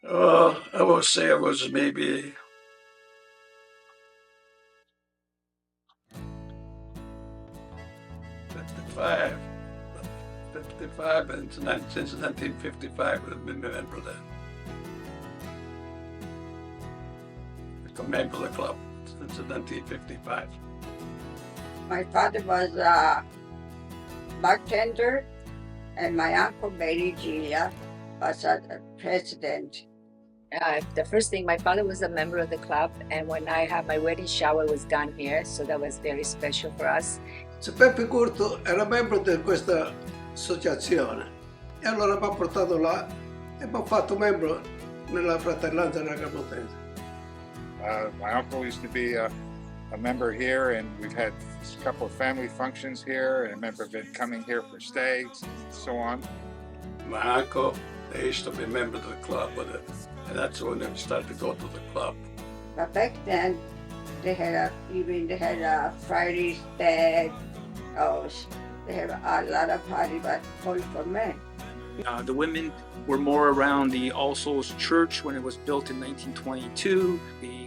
I would say it was maybe 55. 55, and since 1955, I've been a member of a member of the club since 1955. My father was a bartender, and my uncle Betty Gia was a president. The first thing, my father was a member of the club, and when I had my wedding shower, was done here, so that was very special for us. Se Peppe Curto era membro di questa associazione e allora mi ha portato là e mi ha fatto membro nella Fratellanza della Capotenza. My uncle used to be a member here, and we've had a couple of family functions here, and a member of it coming here for stays, and so on. My uncle, they used to be members of the club with it, and that's when they started to go to the club. But back then, they had a Friday stag. They have a lot of party, but only for men. The women were more around the All Souls Church when it was built in 1922.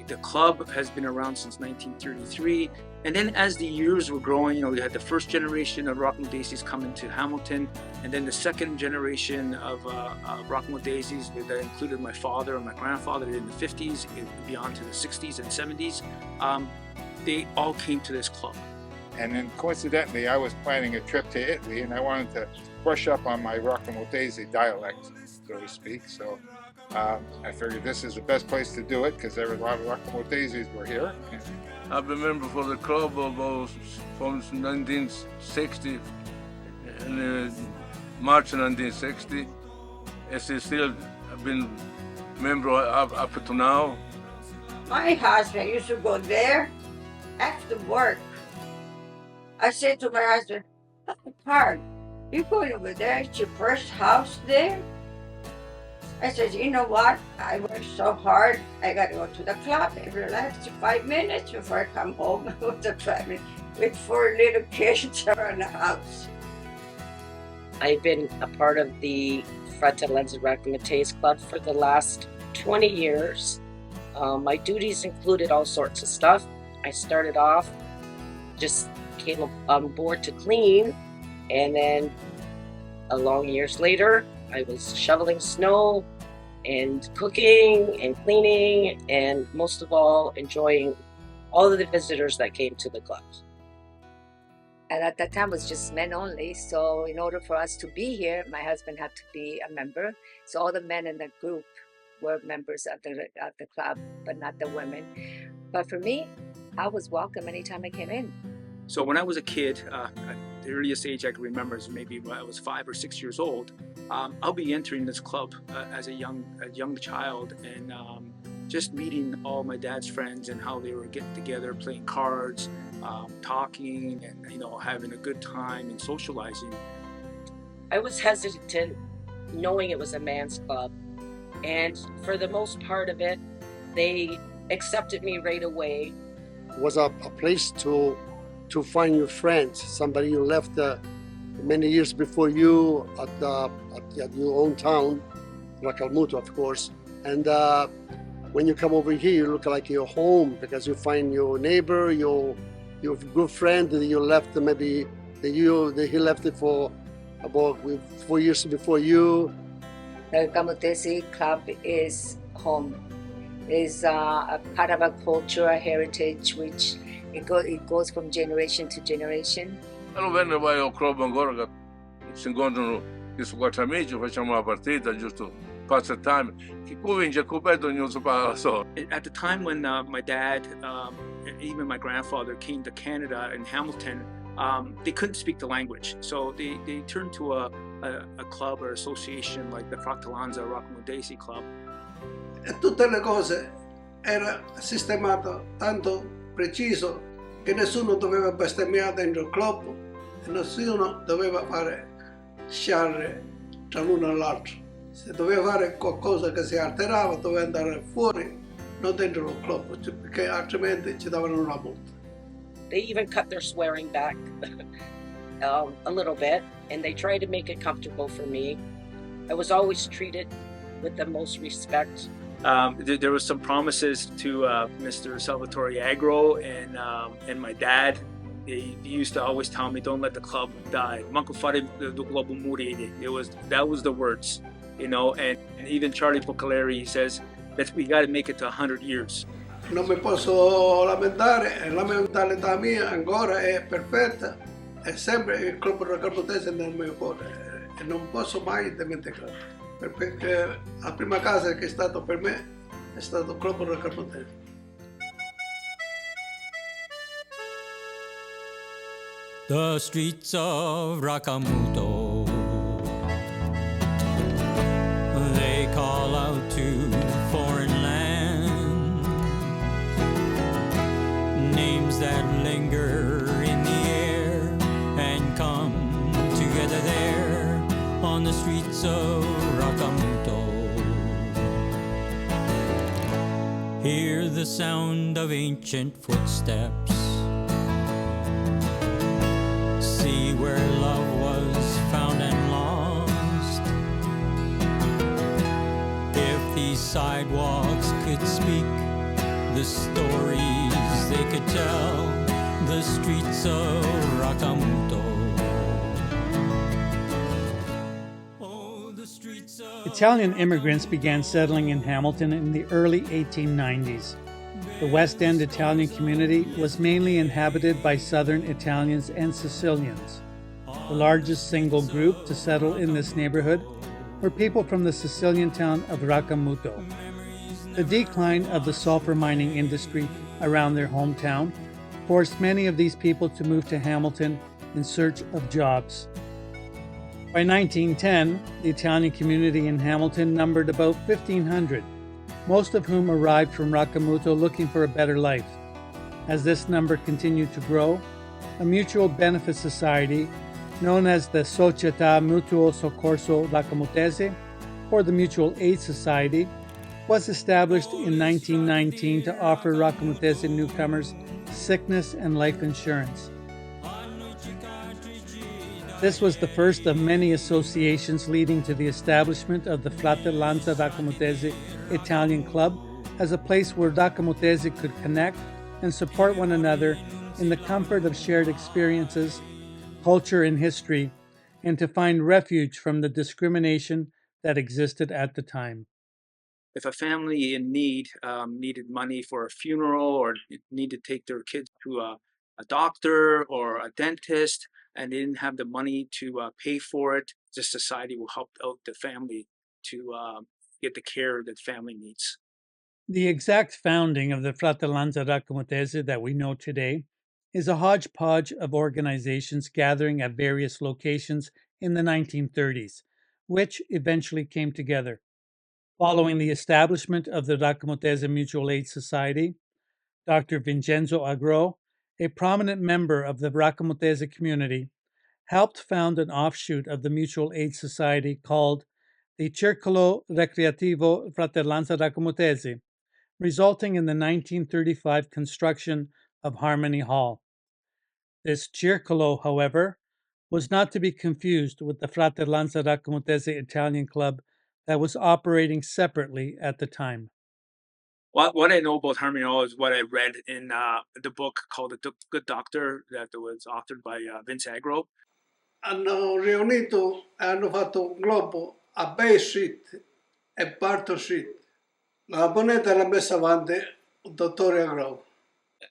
The club has been around since 1933. And then as the years were growing, we had the first generation of Rockin' with Daisies coming to Hamilton, and then the second generation of Rockin' with Daisies that included my father and my grandfather in the 50s and beyond to the 60s and 70s. They all came to this club. And then coincidentally, I was planning a trip to Italy, and I wanted to brush up on my Rockin' with Daisy dialect, so to speak. So I figured this is the best place to do it because there were a lot of Rockin' with Daisies were here. I've been member for the club about from 1960, in March 1960. As I still have been member up to now. My husband used to go there after work. I said to my husband, "Hard, you going over there? It's your first house there?" I said, "You know what? I worked so hard. I got to go to the club and relax 5 minutes before I come home with the driving with 4 little kids around the house." I've been a part of the Fratellanza Rockin' with Daisies Club for the last 20 years. My duties included all sorts of stuff. I started off, just came on board to clean, and then long years later, I was shoveling snow and cooking and cleaning, and most of all, enjoying all of the visitors that came to the club. And at that time, it was just men only. So in order for us to be here, my husband had to be a member. So all the men in the group were members of the club, but not the women. But for me, I was welcome anytime I came in. So when I was a kid, the earliest age I can remember is maybe when I was 5 or 6 years old. I'll be entering this club as a young child, and just meeting all my dad's friends and how they were getting together, playing cards, talking, and having a good time and socializing. I was hesitant, knowing it was a man's club, and for the most part of it, they accepted me right away. It was a place to find your friends, somebody you left many years before you at your own town, Racalmuto, of course. And when you come over here, you look like you're home because you find your neighbor, your good friend that you left maybe he left it for about 4 years before you. The Camaraderie Club is home. It's a part of a culture, a heritage, which it goes from generation to generation. Non venne vai al club ancora che si incontrano questi 4 amici, facciamo una partita, giusto passa time. Chi vince e chi perde ognuno si parla solo. At the time when my dad, even my grandfather came to Canada in Hamilton, they couldn't speak the language. So they turned to a club or association like the Fratellanza Rockin' with Daisies Club. E tutte le cose era sistemato tanto preciso che nessuno doveva bestemmiare dentro il club e nessuno doveva fare sciarre tra l'uno e l'altro. Se doveva fare qualcosa che si alterava doveva andare fuori, non dentro il club, perché altrimenti ci davano una multa. They even cut their swearing back a little bit, and they tried to make it comfortable for me. I was always treated with the most respect. There was some promises to Mr. Salvatore Agro and my dad. He used to always tell me, "Don't let the club die." Manco fare do club morire. That was the words, you know. And even Charlie Poccaleri, he says that we got to make it to 100 years. Non mi posso lamentare, la mentalità mia ancora è perfetta, è sempre il club raccaprutese nel mio cuore e non posso mai dimenticare, perché la prima casa che è stato per me è stato il club raccaprutese. The streets of Rakamuto, they call out to foreign lands, names that linger in the air and come together there on the streets of Rakamuto. Hear the sound of ancient footsteps, see where love was found and lost. If these sidewalks could speak the stories they could tell, the streets of Rakamuto. Oh, the streets of Italian immigrants began settling in Hamilton in the early 1890s. The West End Italian community was mainly inhabited by Southern Italians and Sicilians. The largest single group to settle in this neighborhood were people from the Sicilian town of Rakamuto. The decline of the sulfur mining industry around their hometown forced many of these people to move to Hamilton in search of jobs. By 1910, the Italian community in Hamilton numbered about 1,500. Most of whom arrived from Rakamuto looking for a better life. As this number continued to grow, a mutual benefit society known as the Società Mutuo Soccorso Racamutese, or the Mutual Aid Society, was established in 1919 to offer Racamutese newcomers sickness and life insurance. This was the first of many associations leading to the establishment of the Fratellanza Racamutese Italian Club as a place where Racamutese could connect and support one another in the comfort of shared experiences, culture, and history, and to find refuge from the discrimination that existed at the time. If a family in need needed money for a funeral or needed to take their kids to a doctor or a dentist and they didn't have the money to pay for it, the society will help out the family to get the care that family needs. The exact founding of the Fratellanza Racamutese that we know today is a hodgepodge of organizations gathering at various locations in the 1930s, which eventually came together. Following the establishment of the Racamutese Mutual Aid Society, Dr. Vincenzo Agro, a prominent member of the Racamutese community, helped found an offshoot of the Mutual Aid Society called the Circolo Recreativo Fratellanza Racamutese, resulting in the 1935 construction of Harmony Hall. This Circolo, however, was not to be confused with the Fratellanza Racamutese Italian Club that was operating separately at the time. What I know about Harmony Hall is what I read in the book called The Good Doctor that was authored by Vince Agro. Hanno riunito e hanno fatto un globo a Bay Street e Barton Street. La moneta l'ha messa avanti il dottore Agro.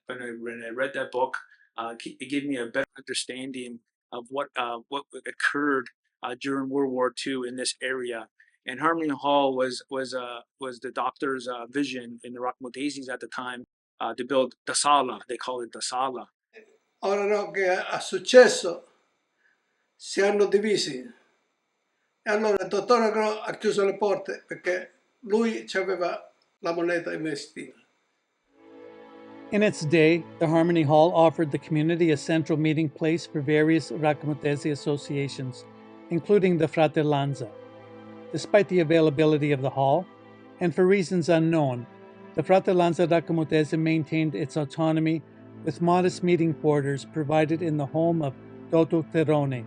When I read that book, it gave me a better understanding of what occurred during World War II in this area. And Harmony Hall was the doctor's vision in the Racamutese at the time to build the sala. They call it the sala. Ora no, che è successo, si hanno divisi. E allora il dottore Agro ha chiuso le porte perché lui aveva la moneta investita. In its day, the Harmony Hall offered the community a central meeting place for various Racamutese associations, including the Fratellanza. Despite the availability of the hall, and for reasons unknown, the Fratellanza Racamutese maintained its autonomy with modest meeting quarters provided in the home of Dotto Terone.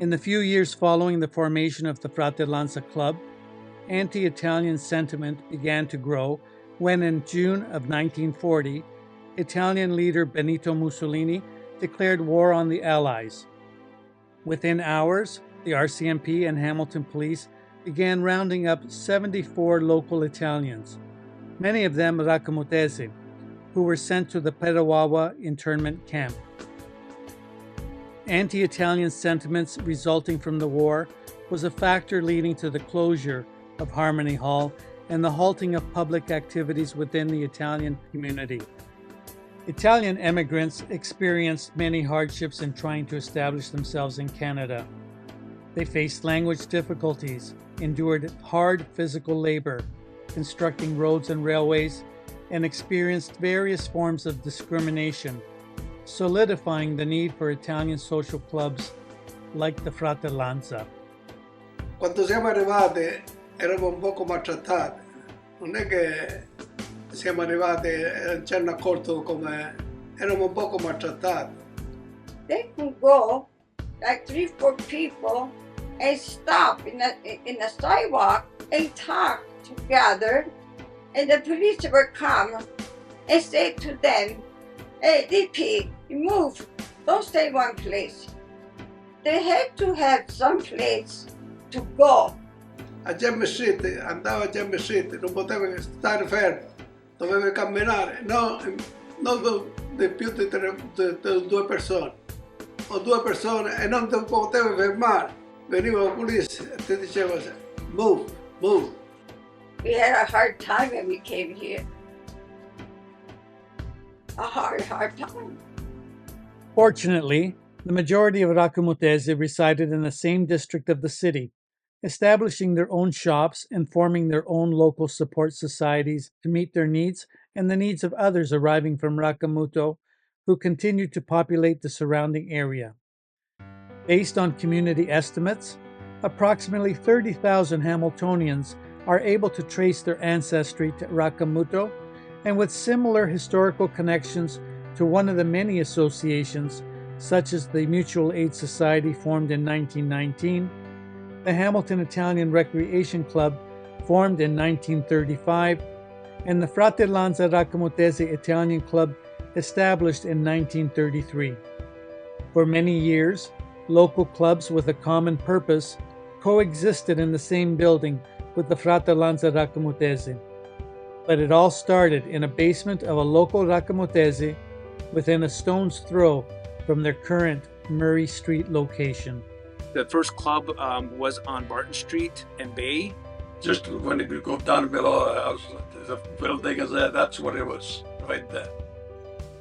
In the few years following the formation of the Fratellanza Club, anti-Italian sentiment began to grow when in June of 1940, Italian leader Benito Mussolini declared war on the Allies. Within hours, the RCMP and Hamilton police began rounding up 74 local Italians, many of them Racamutesi, who were sent to the Petawawa internment camp. Anti-Italian sentiments resulting from the war was a factor leading to the closure of Harmony Hall and the halting of public activities within the Italian community. Italian immigrants experienced many hardships in trying to establish themselves in Canada. They faced language difficulties, endured hard physical labor, constructing roads and railways, and experienced various forms of discrimination, solidifying the need for Italian social clubs like the Fratellanza. Quando siamo arrivati eravamo un poco maltrattati, non è che siamo arrivati e ci hanno accolto come eravamo un poco maltrattati. They can go like 3-4 people and stop in the sidewalk and talk together, and the police will come and say to them, "Hey, DP, move, don't stay one place." They had to have some place to go. A James Street, andava a James Street, non poteva stare fermo, doveva camminare, non di più di 2 persone, o 2 persone, e non ti poteva fermare. Veniva la polizia e ti diceva, move, move. We had a hard time when we came here. A hard time. Fortunately, the majority of Racamutesi resided in the same district of the city, establishing their own shops and forming their own local support societies to meet their needs and the needs of others arriving from Raccamuto who continued to populate the surrounding area. Based on community estimates, approximately 30,000 Hamiltonians are able to trace their ancestry to Raccamuto, and with similar historical connections to one of the many associations, such as the Mutual Aid Society formed in 1919, the Hamilton Italian Recreation Club formed in 1935, and the Fratellanza Racamutesi Italian Club established in 1933. For many years, local clubs with a common purpose coexisted in the same building with the Fratellanza Racamutesi. But it all started in a basement of a local Racamutesi within a stone's throw from their current Murray Street location. The first club was on Barton Street and Bay. Just when you go down below the house, there's a building is there, that's what it was, right there.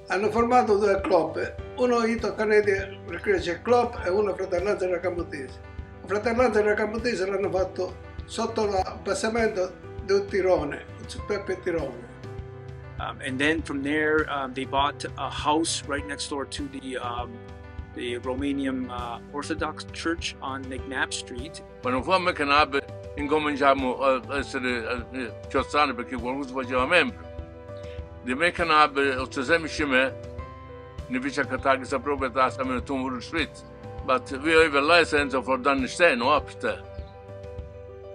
Hanno formato 2 club, uno Ito Canadian Recreation Club e uno Fratellanza Racamutesi. La Fratellanza Racamutesi l'hanno fatto sotto il basamento di un tirone, un Peppe Tirone. And then from there, they bought a house right next door to the Romanian Orthodox Church on McNabb Street. Quando fu a McNabb incominciamo a essere chiozzati perché qualcuno si faceva membro. Di McNabb, o Cesemi Shime, ne vice a Kataki sa proprietà sa meno Tumur Street. But we have a license for Danishten, no, up there.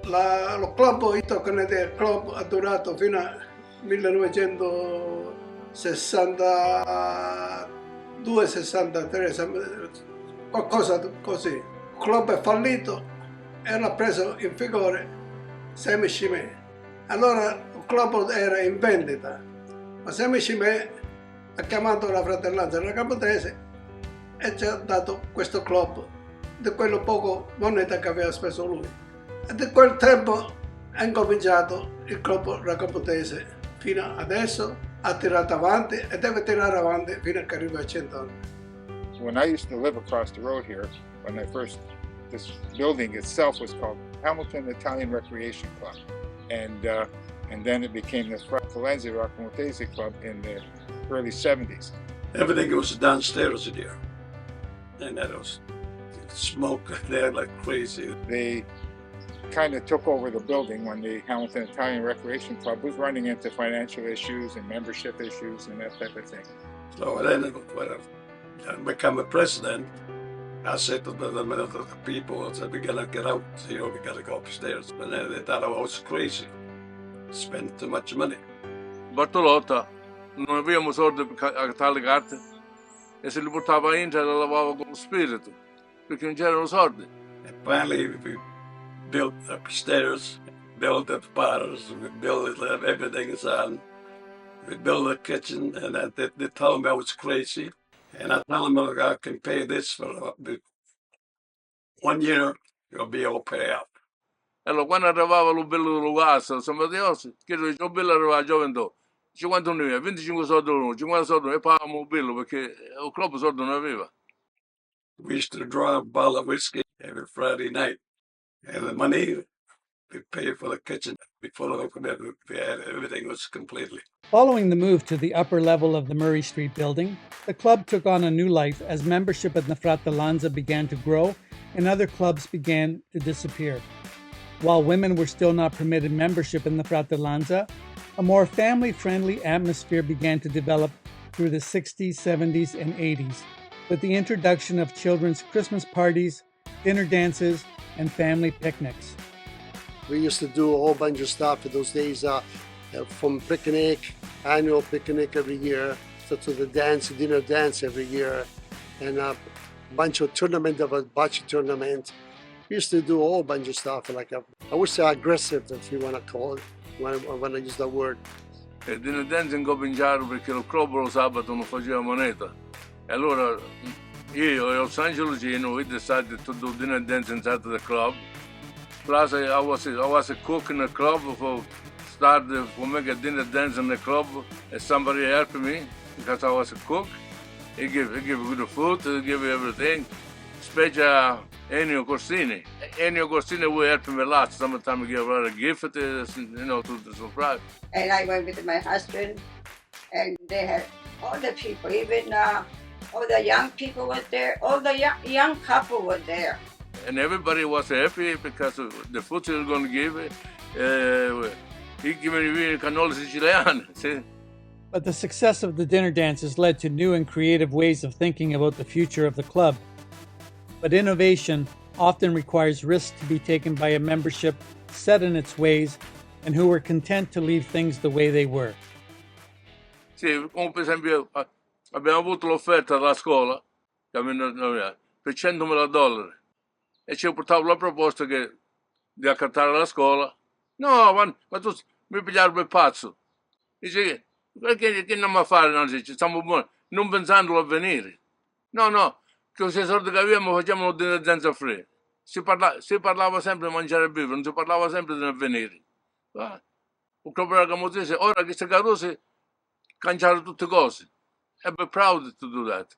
Lo club Ito Canadian Club ha durato fino al 1962-63, qualcosa così. Il club è fallito e l'ha preso in vigore Semi Shime. Allora il club era in vendita, ma Semi Shime ha chiamato la Fratellanza Racamutesi e ci ha dato questo club di quello poco moneta che aveva speso lui. E da quel tempo è incominciato il club Racamutesi. Fino adesso ha tirato avanti e deve tirare avanti fino a che arriva a 100 anni. When I used to live across the road here, this building itself was called Hamilton Italian Recreation Club, and then it became the Fratellanza Racamutesi Club in the early 70s. Everything was downstairs in here, and that was smoke there like crazy. They kind of took over the building when the Hamilton Italian Recreation Club was running into financial issues and membership issues and that type of thing. So then when I became a president, I said to the people, I said, we gotta get out, we gotta go upstairs. And they thought I was crazy, spend too much money. Bartolotta, non avevamo soldi per accattare le carte e se li portava in le lavava con lo spirito, perché non c'erano soldi. And finally we built upstairs, built the bars, we built everything is on. We built a kitchen, and they told me I was crazy. And I told them, I can pay this for 1 year, you'll be able to pay up. Allora, quando arrivava lo bello dello gas, siamo di oggi, che lo bello arrivava a gioventù, 50.000, 25 soldi l'uno, 50 soldi e pagavamo il bello perché il club soldi non aveva. We used to draw a bottle of whiskey every Friday night, and the money we paid for the kitchen. Before we had everything was completely. Following the move to the upper level of the Murray Street building, the club took on a new life as membership in the Fratellanza began to grow and other clubs began to disappear. While women were still not permitted membership in the Fratellanza, a more family-friendly atmosphere began to develop through the 60s, 70s, and 80s, with the introduction of children's Christmas parties, dinner dances, and family picnics. We used to do a whole bunch of stuff in those days, from picnic, annual picnic every year, to the dinner dance every year, and a bunch of tournament of a bocce tournament. We used to do a whole bunch of stuff, I would say aggressive, if you want to call it, when I use that word. E dinner dance incominciarono perché lo club lo sabato non faceva moneta. E allora io e Los Angeles Cino, we decided to do dinner dance inside the club. Plus, I was a cook in the club for making dinner dance in the club, and somebody helped me because I was a cook. He give me the food, he give me everything. Especially Ennio Corsini. Ennio Corsini will help me a lot. Sometimes he give her a gift, to the surprise. And I went with my husband, and they had all the people, even all the young people were there, all the young couple were there. And everybody was happy because the food he was going to give. He gave me cannoli siciliani. See? But the success of the dinner dances led to new and creative ways of thinking about the future of the club. But innovation often requires risks to be taken by a membership set in its ways and who were content to leave things the way they were. Sì, come per esempio abbiamo avuto l'offerta dalla scuola per $100,000 e ci portavo la proposta di accattare la scuola. No, ma tu mi pigliare per pazzo. Dice, che andiamo a fare? No, dice, stiamo buoni, non pensando all'avvenire. No, che questi soldi che abbiamo facciamo una dinner dance free. Si parlava sempre di mangiare e bere, non si parlava sempre di avvenire. Il club della Camotese, ora che si carusi, cangiare tutte cose. And be proud to do that.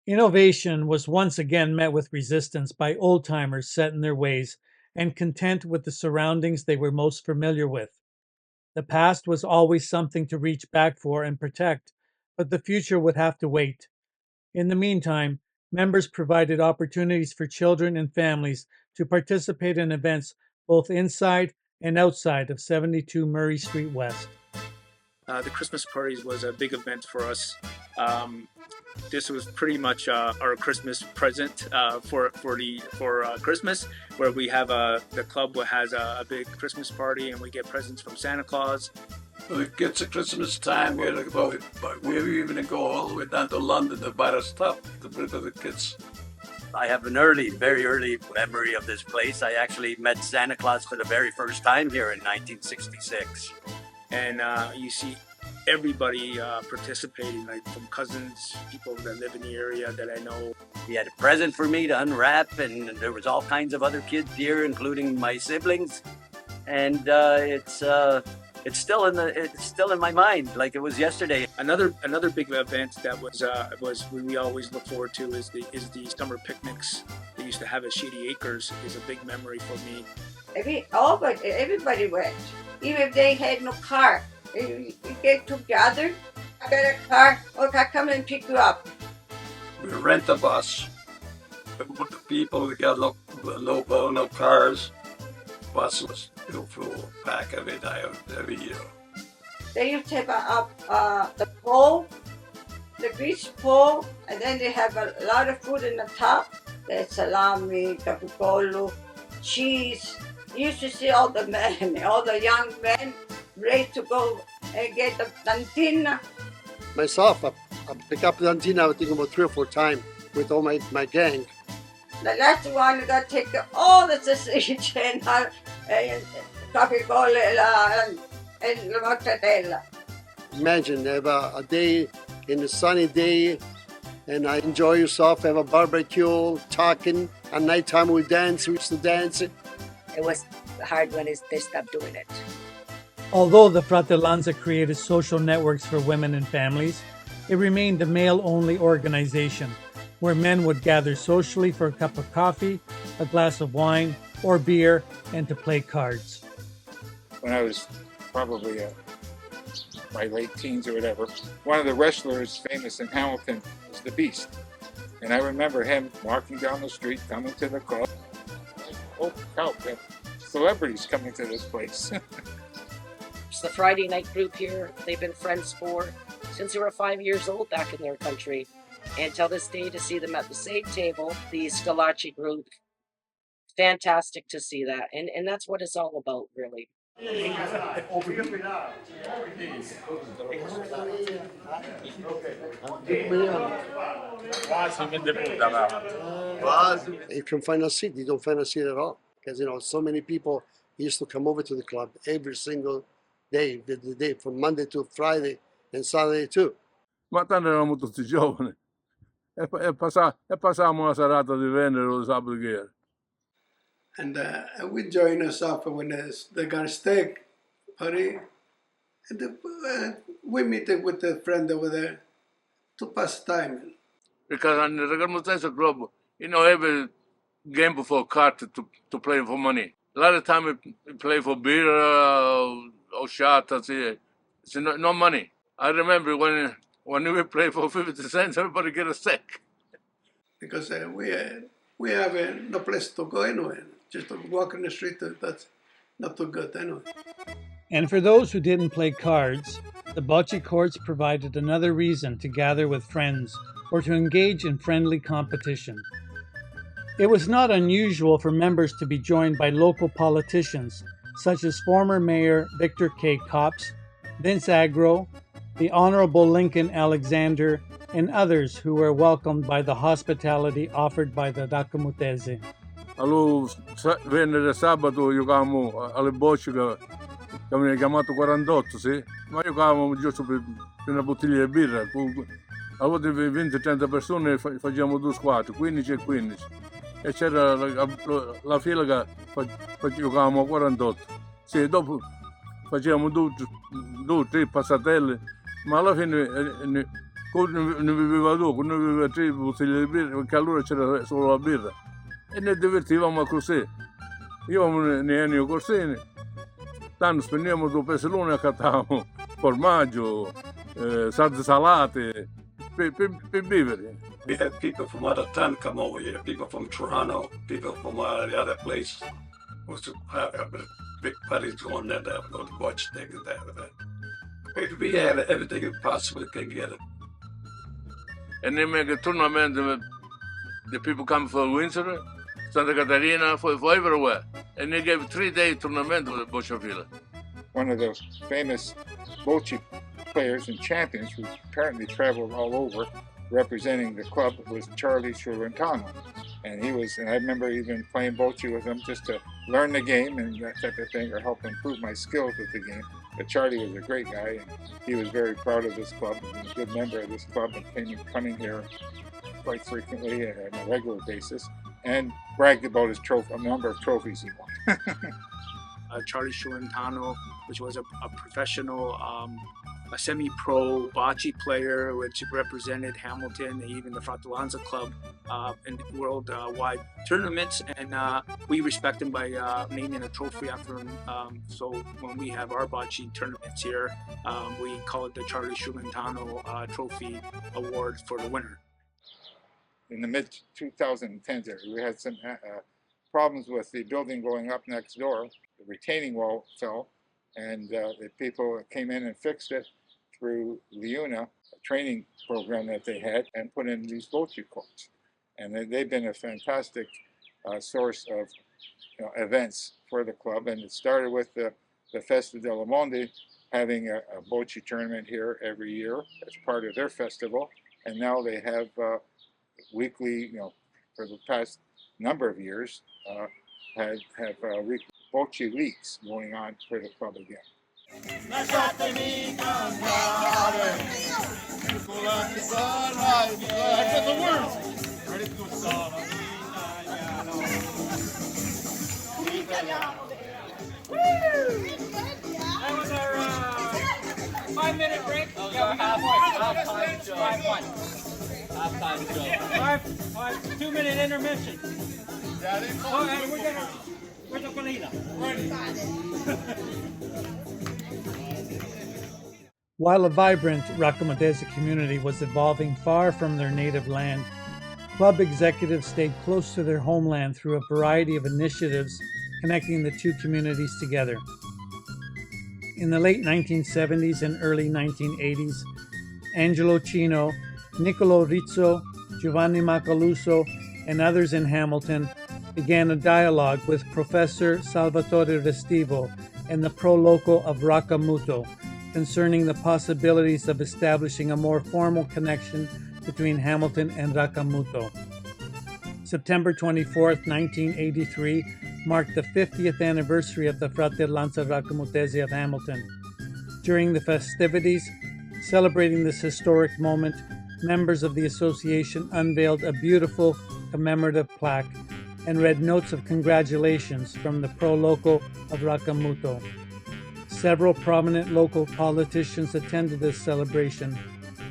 Innovation was once again met with resistance by old-timers set in their ways and content with the surroundings they were most familiar with. The past was always something to reach back for and protect, but the future would have to wait. In the meantime, members provided opportunities for children and families to participate in events both inside and outside of 72 Murray Street West. The Christmas parties was a big event for us. This was pretty much our Christmas present for Christmas, where we have the club has a big Christmas party and we get presents from Santa Claus. When it gets to Christmas time, we're even go all the way down to London to buy the stuff to bring to the kids. I have an very early memory of this place. I actually met Santa Claus for the very first time here in 1966. And you see everybody participating, like from cousins, people that live in the area that I know. He had a present for me to unwrap, and there was all kinds of other kids here, including my siblings. And it's still in my mind like it was yesterday. Another big event that was we always look forward to is the summer picnics they used to have at Shady Acres. Is a big memory for me. Everybody went, even if they had no car. You get together, I got a car, okay, I'll come and pick you up. We rent a bus. With the people, we got no cars. Bus was full, pack every year. They used to have the pole the beach pool, and then they have a lot of food in the top. There's salami, capicolo, cheese. You used to see all the men, all the young men, ready to go and get the tantina. Myself, I pick up the antenna, I think about 3 or 4 times with all my gang. The last one got to take all the sausage and capicolo and la mortadella. Imagine have a day in a sunny day and I enjoy yourself, have a barbecue, talking. At nighttime we dance, we used to dance. It was hard when they stopped doing it. Although the Fratellanza created social networks for women and families, it remained a male-only organization where men would gather socially for a cup of coffee, a glass of wine or beer, and to play cards. When I was probably my late teens or whatever, one of the wrestlers famous in Hamilton was the Beast. And I remember him walking down the street, coming to the club. Oh, cow, celebrities coming to this place. It's the Friday night group here. They've been friends since they were 5 years old back in their country. And till this day, to see them at the same table, the Scalacci group, fantastic to see that. And that's what it's all about, really. You can find a seat, you don't find a seat at all. Because, so many people used to come over to the club every single day, the day from Monday to Friday and Saturday too. Ma tanto eravamo tutti giovani e passavamo la serata di venerdì o di sabato che era. And we join us up when they got steak party. And we meet with a friend over there to pass time. Because in the Fratellanza club, every game for card to play for money. A lot of time we play for beer or shot. It's no money. I remember when we play for 50 cents, everybody get a steak. Because we have no place to go anyway. Just to walk in the street, that's not too good anyway. And for those who didn't play cards, the bocce courts provided another reason to gather with friends or to engage in friendly competition. It was not unusual for members to be joined by local politicians, such as former Mayor Victor K. Copps, Vince Agro, the Honorable Lincoln Alexander, and others who were welcomed by the hospitality offered by the Raccomuttese. Allora, venerdì e sabato giocavamo alle bocce che avevano chiamato 48, sì? Ma giocavamo giusto per una bottiglia di birra. A volte 20-30 persone facevamo 2 squadre, 15 e 15. E c'era la fila che giocavamo a 48. Sì, dopo facevamo 2-3 passatelle, ma alla fine ne beveva 2, ne beveva 3 bottiglie di birra, perché allora c'era solo la birra. E ne divertivamo così. Io ne Ennio Corsini, tanto spendevamo 2 pesoloni e accattavamo formaggio, salse salate, per vivere. We had people from out of town come over here, people from Toronto, people from the other places. We used to have big parties going there, go to watch things and that. We had everything you possibly could get it. And they make a tournament, the people come for Windsor, Santa Catarina, for everywhere. And they gave 3-day tournament with Bocciavilla. One of the famous bocce players and champions who apparently traveled all over representing the club was Charlie Ciurentano. And I remember even playing bocce with him just to learn the game and that type of thing, or help improve my skills with the game. But Charlie was a great guy, and he was very proud of this club and a good member of this club, and coming here quite frequently and on a regular basis, and bragged about his a number of trophies he won. Charlie Ciurentano, which was a professional, a semi-pro bocce player, which represented Hamilton, even the Fratellanza Club in worldwide tournaments, and we respect him by naming a trophy after him. So when we have our bocce tournaments here, we call it the Charlie Ciurentano Trophy Award for the winner. In the mid-2010s, we had some problems with the building going up next door. The retaining wall fell, and the people came in and fixed it through Liuna, training program that they had and put in these bocce courts. And they've been a fantastic source of events for the club. And it started with the Festa del Monde, having a bocce tournament here every year as part of their festival. And now they have weekly, for the past number of years, have weekly bocce leagues going on for the club again. That was our 5-minute break. Half-time show. Half-time show. 2-minute intermission. Where's the colina? While a vibrant Raccomontese community was evolving far from their native land, club executives stayed close to their homeland through a variety of initiatives connecting the two communities together. In the late 1970s and early 1980s, Angelo Cino, Niccolo Rizzo, Giovanni Macaluso, and others in Hamilton began a dialogue with Professor Salvatore Restivo and the Pro Loco of Raccamuto concerning the possibilities of establishing a more formal connection between Hamilton and Raccamuto. September 24, 1983, marked the 50th anniversary of the Fratellanza Raccomontese of Hamilton. During the festivities celebrating this historic moment, members of the association unveiled a beautiful commemorative plaque and read notes of congratulations from the Pro Loco of Raccamuto. Several prominent local politicians attended this celebration.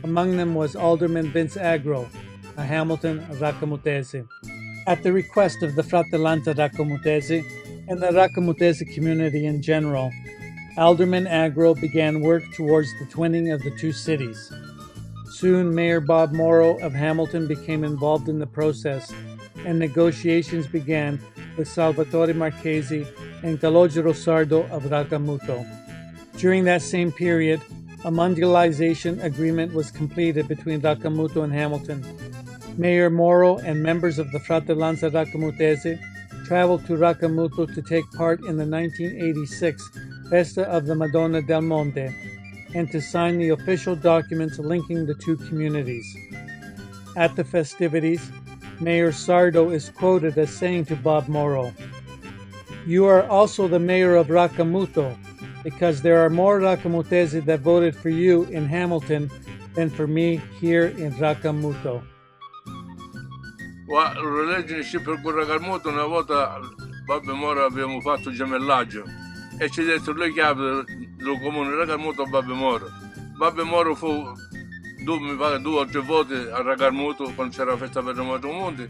Among them was Alderman Vince Agro, a Hamilton Raccamontese. At the request of the Fratellanza Raccamontese and the Raccamontese community in general, Alderman Agro began work towards the twinning of the two cities. Soon, Mayor Bob Morrow of Hamilton became involved in the process, and negotiations began with Salvatore Marchesi and Calogero Sardo of Raccamuto. During that same period, a mondialization agreement was completed between Raccamuto and Hamilton. Mayor Morrow and members of the Fratellanza Raccamontese traveled to Raccamuto to take part in the 1986 Festa of the Madonna del Monte and to sign the official documents linking the two communities. At the festivities, Mayor Sardo is quoted as saying to Bob Morrow, "You are also the mayor of Raccamuto, because there are more Raccamontese that voted for you in Hamilton than for me here in Raccamuto." Relationship per Raccamuto, una volta Bob e Moro abbiamo fatto gemellaggio e ci ha detto lui chiama lo comune Raccamuto a Bob e Moro. Bob e Moro fu mi pare 2 o 3 volte a Raccamuto quando c'era la festa per il Monte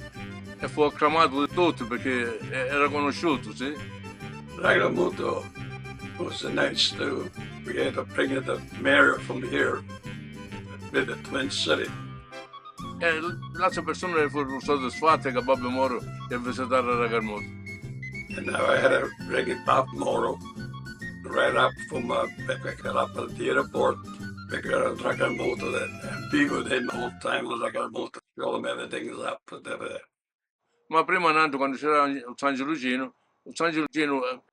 e fu acclamato di tutti perché era conosciuto, sì. Raccamuto was announced to we had to bring the mayor from here with the Twin City. Le altre persone furono soddisfatte che Bob Morrow è visitato a Raccamuto. And now I had to bring it Bob Morrow right up from pick it up at the airport, pick it up at Raccamuto, and be with him the whole time at Raccamuto, show him everything is up and everything. Ma prima Nanto, quando c'era San Giulino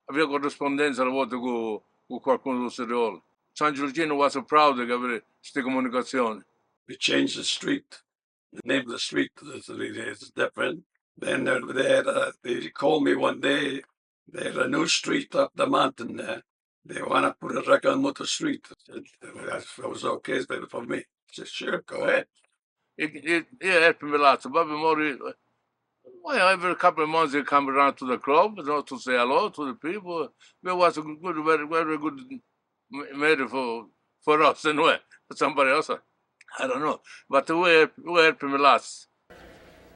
aveva corrispondenza a volte con qualcuno del Siriolo. San Giulino was proud di avere queste comunicazioni. We changed the street. The name of the street is different. Then they called me one day. They had a new street up the mountain there. They want to put a Raccamuto street. That was okay for me. I said, sure, go ahead. He helped me a lot. Bobby Mori, well, every couple of months he come around to the club, to say hello to the people. It was a good, very, very good made for us anyway. For somebody else, I don't know. But we helped him a lot.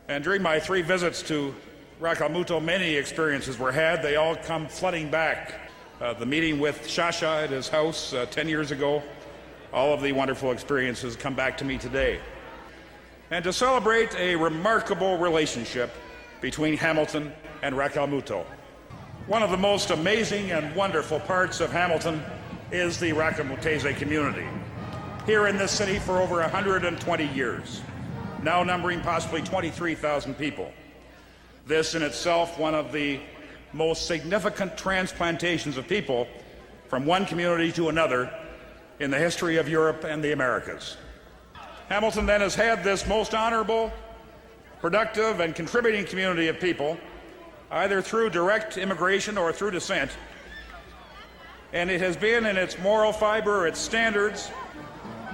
And during my 3 visits to Raccamuto, many experiences were had. They all come flooding back. The meeting with Shasha at his house 10 years ago, all of the wonderful experiences come back to me today. And to celebrate a remarkable relationship between Hamilton and Raccamuto. One of the most amazing and wonderful parts of Hamilton is the Raccamontese community. here in this city for over 120 years, now numbering possibly 23,000 people. This in itself one of the most significant transplantations of people from one community to another in the history of Europe and the Americas. Hamilton then has had this most honorable, productive, and contributing community of people, either through direct immigration or through descent, and it has been in its moral fiber, its standards,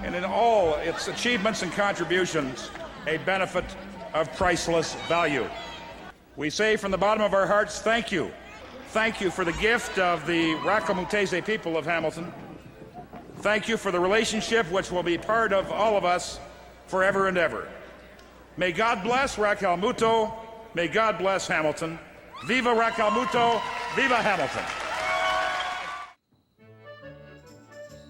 and in all its achievements and contributions, a benefit of priceless value. We say from the bottom of our hearts, thank you. Thank you for the gift of the Racamutese people of Hamilton. Thank you for the relationship which will be part of all of us forever and ever. May God bless Racalmuto. May God bless Hamilton. Viva Racalmuto. Viva Hamilton.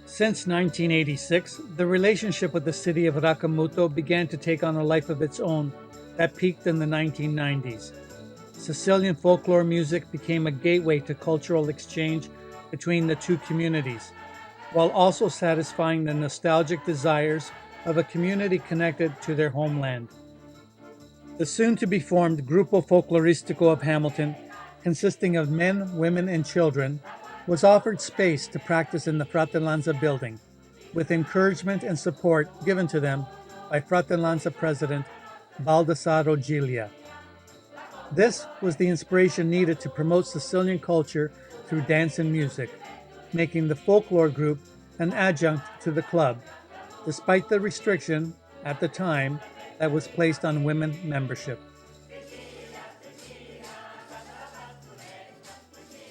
Since 1986, the relationship with the city of Racalmuto began to take on a life of its own that peaked in the 1990s. Sicilian folklore music became a gateway to cultural exchange between the two communities, while also satisfying the nostalgic desires of a community connected to their homeland. The soon-to-be-formed Gruppo Folcloristico of Hamilton, consisting of men, women, and children, was offered space to practice in the Fratellanza building, with encouragement and support given to them by Fratellanza President Baldassaro Giglia. This was the inspiration needed to promote Sicilian culture through dance and music, making the folklore group an adjunct to the club, despite the restriction, at the time, that was placed on women membership.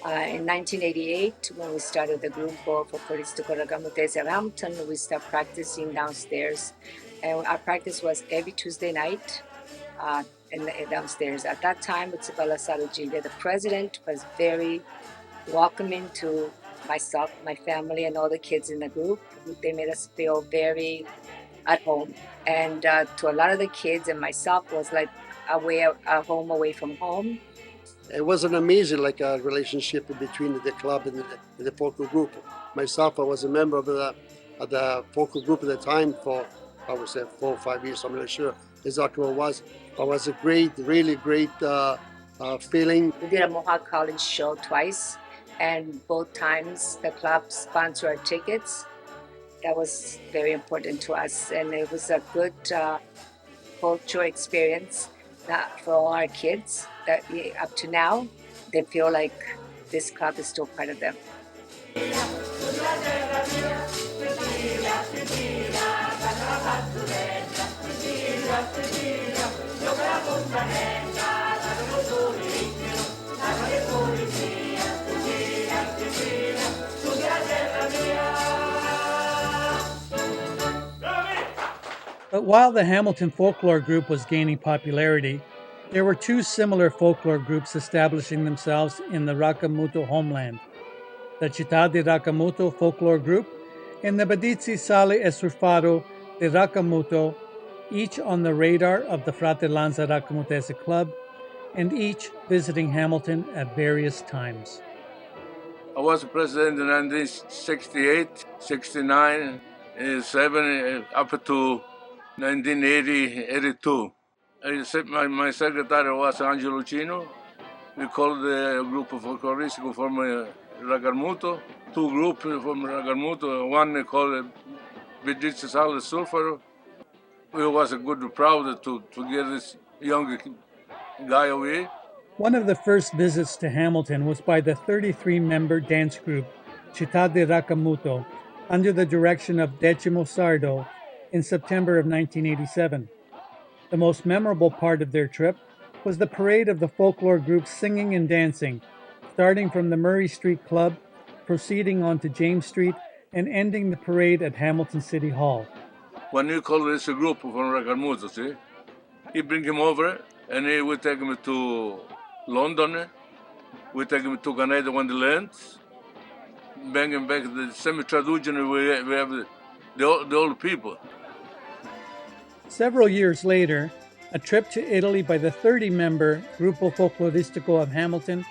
In 1988, when we started the Gruppo Folcloristico Racamutese of Hamilton, we started practicing downstairs. And our practice was every Tuesday night downstairs. At that time, with Baldassaro Giglia, the president, was very welcoming to myself, my family, and all the kids in the group. They made us feel very at home. And to a lot of the kids and myself was like a home away from home. It was an amazing relationship between the club and the folklore group. Myself, I was a member of the folklore group at the time for, I would say, 4 or 5 years. I'm not sure exactly what it was. But it was a really great feeling. We did a Mohawk College show twice, and both times the club sponsored our tickets. That was very important to us, and it was a good cultural experience for all our kids. That up to now, they feel like this club is still part of them. But while the Hamilton Folklore Group was gaining popularity, there were two similar folklore groups establishing themselves in the Racalmuto homeland, the Città di Racalmuto Folklore Group and the Badizi Sale e Surfaro di Racalmuto, each on the radar of the Fratellanza Racamutese Club, and each visiting Hamilton at various times. I was president in 1968, 69, 7, up to 1980, 82. My secretary was Angelo Cino. We called the group folkloristico from Racalmuto, 2 groups from Racalmuto, one called Badizi Sale Sulfuro. We was proud to get this young guy away. One of the first visits to Hamilton was by the 33-member dance group Città di Racalmuto, under the direction of Decimo Sardo, in September of 1987. The most memorable part of their trip was the parade of the folklore group singing and dancing, starting from the Murray Street Club, proceeding on to James Street, and ending the parade at Hamilton City Hall. When we call this a group from Racalmuto, see, he bring him over, and he would take him to London, we take him to Canada Wonderland, bring him back to the same tradition we have the old people. Several years later, a trip to Italy by the 30-member Gruppo Folcloristico of Hamilton,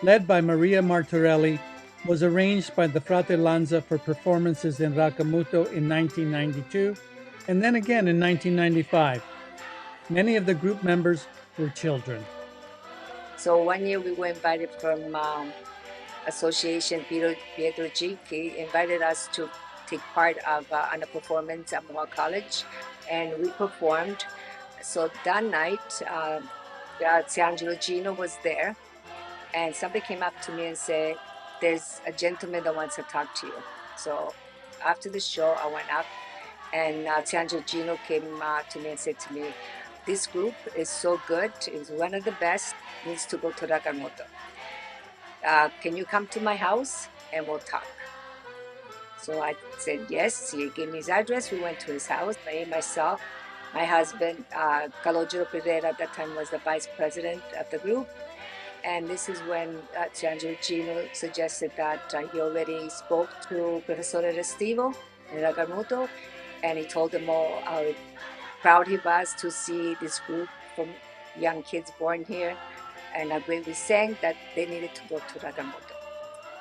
led by Maria Martorelli, was arranged by the Fratellanza for performances in Rakamuto in 1992 and then again in 1995. Many of the group members were children. So one year we were invited from Association Pietro Gicchi, invited us to take part of on a performance at Mohawk College, and we performed. So that night, Cino was there, and somebody came up to me and said, "There's a gentleman that wants to talk to you." So after the show, I went up, and Cino came to me and said to me, "This group is so good, it's one of the best, needs to go to Rakamoto. Can you come to my house and we'll talk?" So I said yes. He gave me his address. We went to his house. Myself, my husband, Calogero Pereira, at that time was the vice president of the group. And this is when Cino suggested that he already spoke to Professor Restivo in Ragamuto, and he told them all how proud he was to see this group from young kids born here, and how great we sang, that they needed to go to Ragamuto.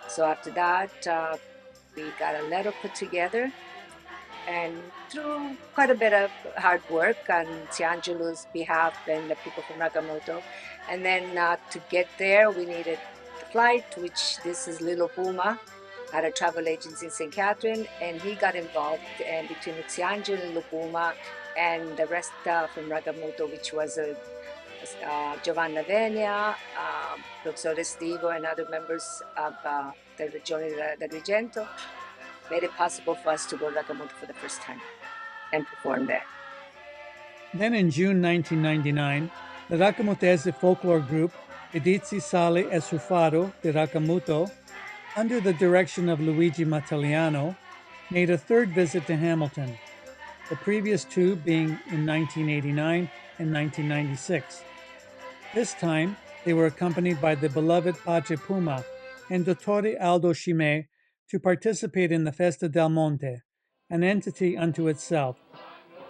So after that, we got a letter put together, and through quite a bit of hard work on Ciangelo's behalf and the people from Ragamuto. And then to get there, we needed the flight, which this is Lilo Puma, had a travel agency in St. Catherine, and he got involved, and between Ciangelo and Lilo Puma and the rest from Ragamuto, which was Giovanna Venia, Professor Restivo, and other members of the Regione d'Agrigento, made it possible for us to go to Ragamuto for the first time and perform there. Then in June 1999, the Racamutese folklore group Edizi Sale e Sufaro di Rakamuto, under the direction of Luigi Mattaliano, made a third visit to Hamilton, the previous two being in 1989 and 1996. This time, they were accompanied by the beloved Pace Puma and Dottore Aldo Scimè to participate in the Festa del Monte, an entity unto itself,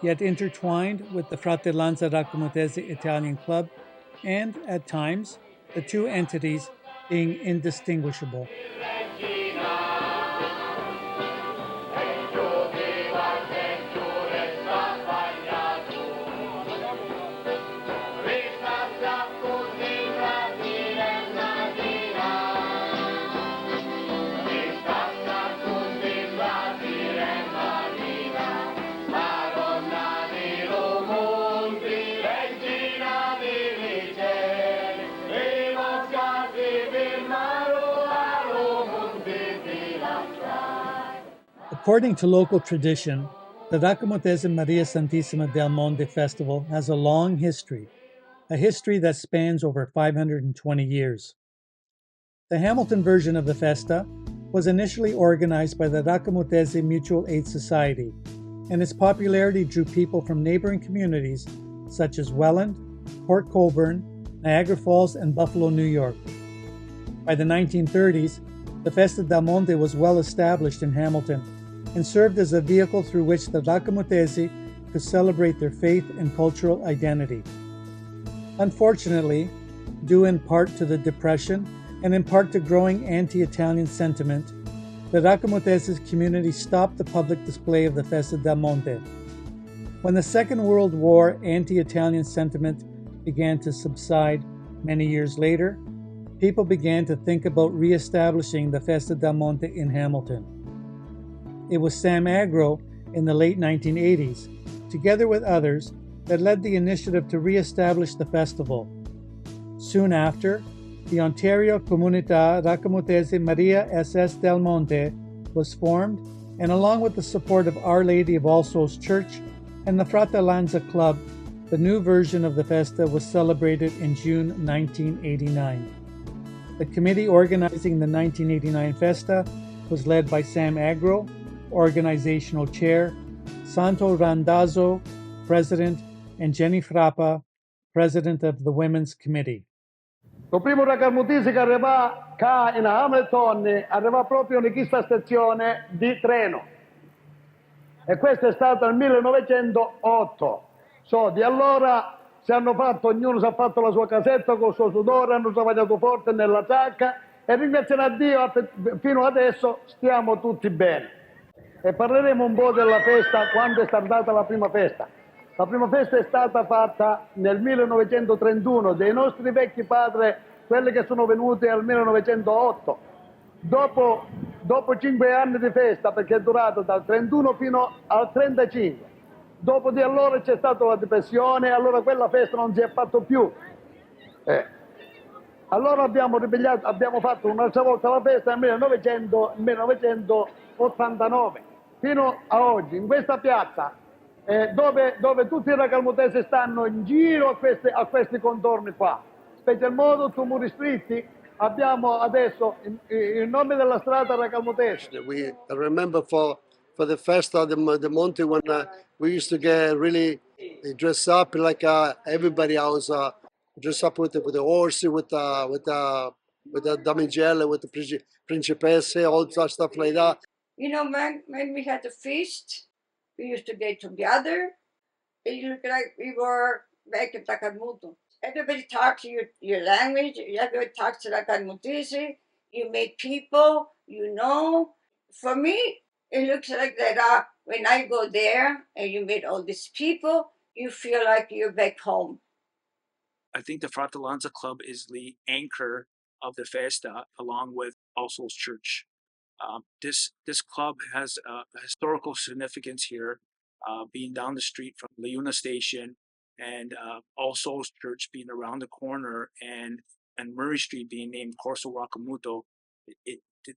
yet intertwined with the Fratellanza Racamutese Italian Club, and, at times, the two entities being indistinguishable. According to local tradition, the Racamutese Maria Santissima del Monte Festival has a long history, a history that spans over 520 years. The Hamilton version of the festa was initially organized by the Racamutese Mutual Aid Society, and its popularity drew people from neighboring communities such as Welland, Port Colborne, Niagara Falls, and Buffalo, New York. By the 1930s, the Festa del Monte was well established in Hamilton and served as a vehicle through which the Racamutese could celebrate their faith and cultural identity. Unfortunately, due in part to the Depression and in part to growing anti-Italian sentiment, the Racamutese community stopped the public display of the Festa del Monte. When the Second World War anti-Italian sentiment began to subside many years later, people began to think about re-establishing the Festa del Monte in Hamilton. It was Sam Agro in the late 1980s, together with others, that led the initiative to re-establish the festival. Soon after, the Ontario Comunità Racamutese Maria SS del Monte was formed, and along with the support of Our Lady of All Souls Church and the Fratellanza Club, the new version of the festa was celebrated in June 1989. The committee organizing the 1989 festa was led by Sam Agro, organizational chair, Santo Randazzo, president, and Jenny Frappa, president of the Women's Committee. Il primo racamutese che arriva qua in Hamilton arriva proprio in questa stazione di treno, e questo è stato nel 1908. Di allora ognuno si è fatto la sua casetta con il suo sudore, hanno lavorato forte nella sacca e ringraziando a Dio fino adesso stiamo tutti bene. E parleremo un po' della festa, quando è stata la prima festa. La prima festa è stata fatta nel 1931 dei nostri vecchi padri, quelli che sono venuti nel 1908. Dopo 5 anni di festa, perché è durato dal 31 fino al 35. Dopo di allora c'è stata la depressione, allora quella festa non si è fatto più. Allora abbiamo fatto un'altra volta la festa nel 1989, fino a oggi, in questa piazza, dove tutti i racalmutesi stanno in giro a questi contorni qua. Special modo tumuli stretti, abbiamo adesso il nome della strada racalmutese. I remember for the festa the Monte when we used to get really dressed up like everybody else. Dress up with the horse, with the damigelle, with the principesse, all that stuff like that. You know, when we had a feast, we used to get together. It looked like we were back in Takalmuto. Everybody talks your language, everybody talks Takalmutese, you meet people, you know. For me, it looks like that when I go there and you meet all these people, you feel like you're back home. I think the Fratellanza Club is the anchor of the Festa, along with All Souls Church. This club has a historical significance here, being down the street from Leuna Station, and All Souls Church being around the corner, and Murray Street being named Corso Roccamuto.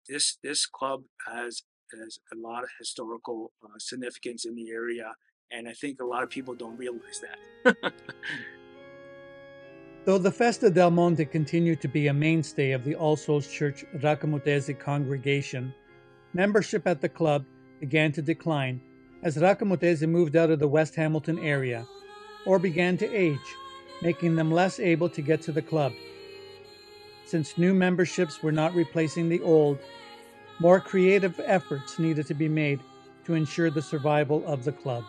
This club has a lot of historical significance in the area, and I think a lot of people don't realize that. Though the Festa del Monte continued to be a mainstay of the All Souls Church Racamutese congregation, membership at the club began to decline as Racamutese moved out of the West Hamilton area or began to age, making them less able to get to the club. Since new memberships were not replacing the old, more creative efforts needed to be made to ensure the survival of the club.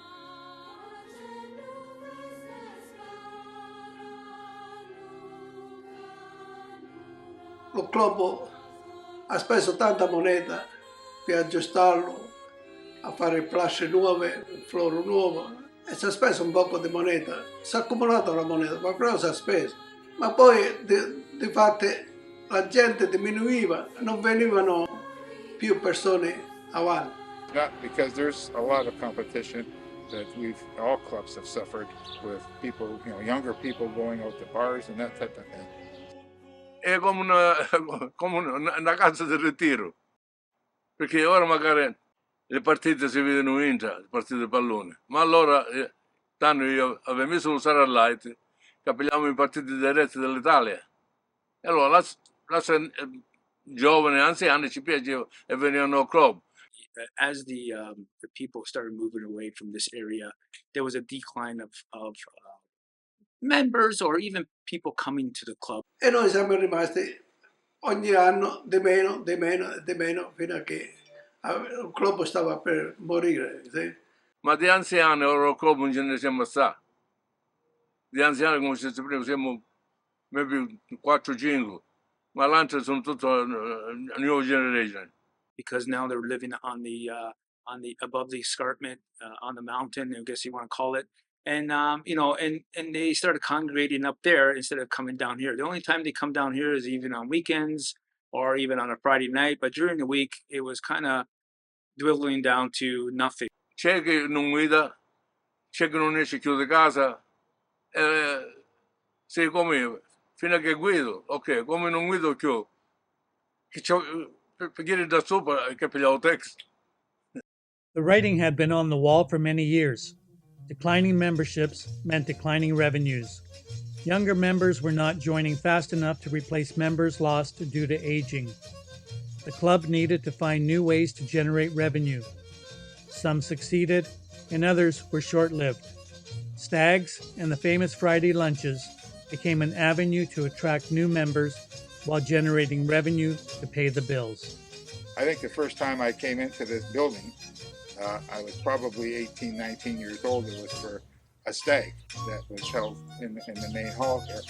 Lo club ha speso tanta moneta per aggiustarlo, a fare plasce nuove, floro nuovo, e si è speso un poco di moneta, si è accumulata la moneta, ma però si è speso. Ma poi di fatto la gente diminuiva, non venivano più persone avanti. Not because there's a lot of competition that all clubs have suffered with people, younger people going out to bars and that type of thing. È come una casa di ritiro, perché ora magari le partite si vedono in le partite di pallone, ma allora io avevo messo il satellite, capigliamo i partiti diretti dell'Italia, e allora là giovani e anziani ci piaceva e venivano al club. As the people started moving away from this area, there was a decline of members or even people coming to the club. E noi siamo rimasti ogni anno di meno, fino a che il club stava per morire. Sì? Ma di anziani ora al club non ce ne siamo stati. Di anziani, come si dice prima, siamo maybe 4-5, ma l'altro sono tutto new generation. Because now they're living on the above the escarpment, on the mountain, I guess you want to call it. And and they started congregating up there instead of coming down here. The only time they come down here is even on weekends or even on a Friday night. But during the week, it was kind of dwindling down to nothing. C'è chi non guida, c'è chi non esce, chiude casa. Sei come fino a che guido, ok, come non guido più. Per da sopra che pigliavo text. The writing had been on the wall for many years. Declining memberships meant declining revenues. Younger members were not joining fast enough to replace members lost due to aging. The club needed to find new ways to generate revenue. Some succeeded, and others were short-lived. Stags and the famous Friday lunches became an avenue to attract new members while generating revenue to pay the bills. I think the first time I came into this building, I was probably 18, 19 years old. It was for a stag that was held in the main hall here.